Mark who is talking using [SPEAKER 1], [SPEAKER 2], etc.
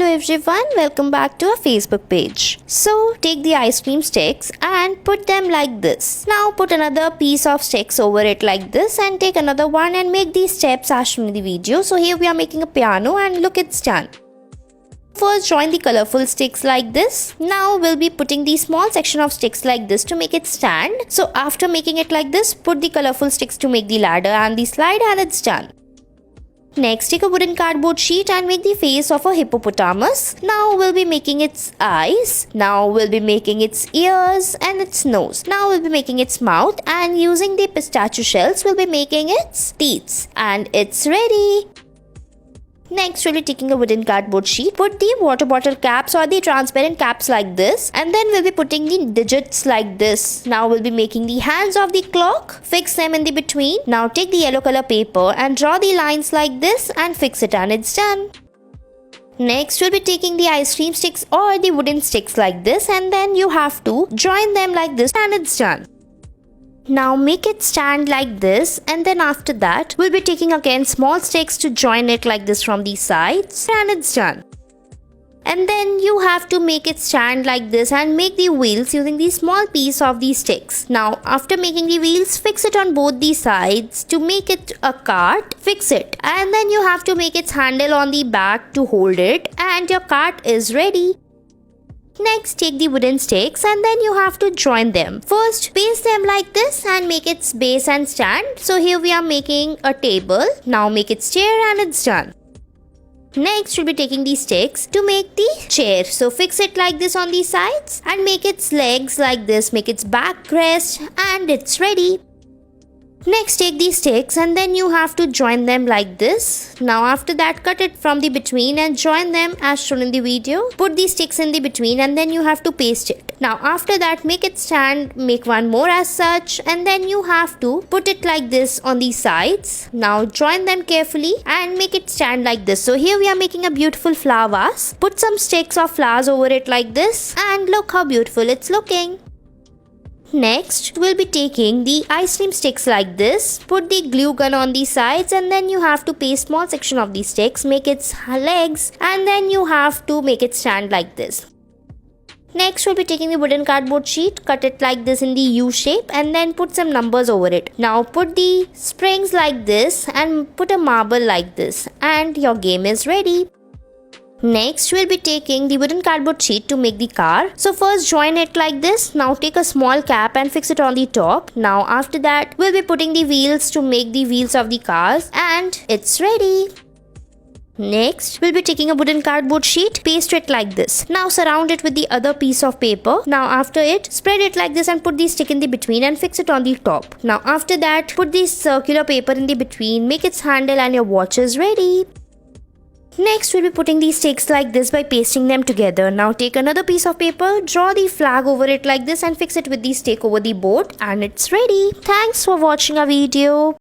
[SPEAKER 1] Hello everyone, welcome back to our Facebook page. So take the ice cream sticks and put them like this. Now put another piece of sticks over it like this and take another one and make these steps as shown in the video. So here we are making a piano and look, it's done. First join the colorful sticks like this. Now we'll be putting the small section of sticks like this to make it stand. So after making it like this, put the colorful sticks to make the ladder and the slide and it's done. Next, take a wooden cardboard sheet and make the face of a hippopotamus. Now we'll be making its eyes. Now we'll be making its ears and its nose. Now we'll be making its mouth, and using the pistachio shells we'll be making its teeth. And it's ready. Next, we'll be taking a wooden cardboard sheet, put the water bottle caps or the transparent caps like this, and then we'll be putting the digits like this. Now we'll be making the hands of the clock, fix them in the between. Now take the yellow color paper and draw the lines like this and fix it, and it's done. Next, we'll be taking the ice cream sticks or the wooden sticks like this, and then you have to join them like this, and it's done. Now make it stand like this, and then after that we'll be taking again small sticks to join it like this from the sides, and it's done. And then you have to make it stand like this and make the wheels using the small piece of these sticks. Now after making the wheels, fix it on both the sides to make it a cart. Fix it, and then you have to make its handle on the back to hold it, and your cart is ready. Next, take the wooden sticks and then you have to join them. First, paste them like this and make its base and stand. So here we are making a table. Now make its chair, and it's done. Next, we'll be taking these sticks to make the chair. So fix it like this on the sides and make its legs like this. Make its back rest, and it's ready. Next, take these sticks and then you have to join them like this. Now after that, cut it from the between and join them as shown in the video. Put these sticks in the between and then you have to paste it. Now after that, make it stand, make one more as such, and then you have to put it like this on the sides. Now join them carefully and make it stand like this. So here we are making a beautiful flower vase. Put some sticks of flowers over it like this, and look how beautiful it's looking. Next, we'll be taking the ice cream sticks like this, put the glue gun on the sides, and then you have to paste small section of these sticks, make its legs, and then you have to make it stand like this. Next, we'll be taking the wooden cardboard sheet, cut it like this in the U shape, and then put some numbers over it. Now put the springs like this and put a marble like this, and your game is ready. Next, we'll be taking the wooden cardboard sheet to make the car. So first join it like this. Now take a small cap and fix it on the top. Now after that, we'll be putting the wheels to make the wheels of the cars, and it's ready. Next, we'll be taking a wooden cardboard sheet, paste it like this. Now surround it with the other piece of paper. Now after it, spread it like this and put the stick in the between and fix it on the top. Now after that, put the circular paper in the between, make its handle, and your watch is ready. Next, we'll be putting these sticks like this by pasting them together. Now take another piece of paper, draw the flag over it like this and fix it with the stick over the board, and it's ready. Thanks for watching our video.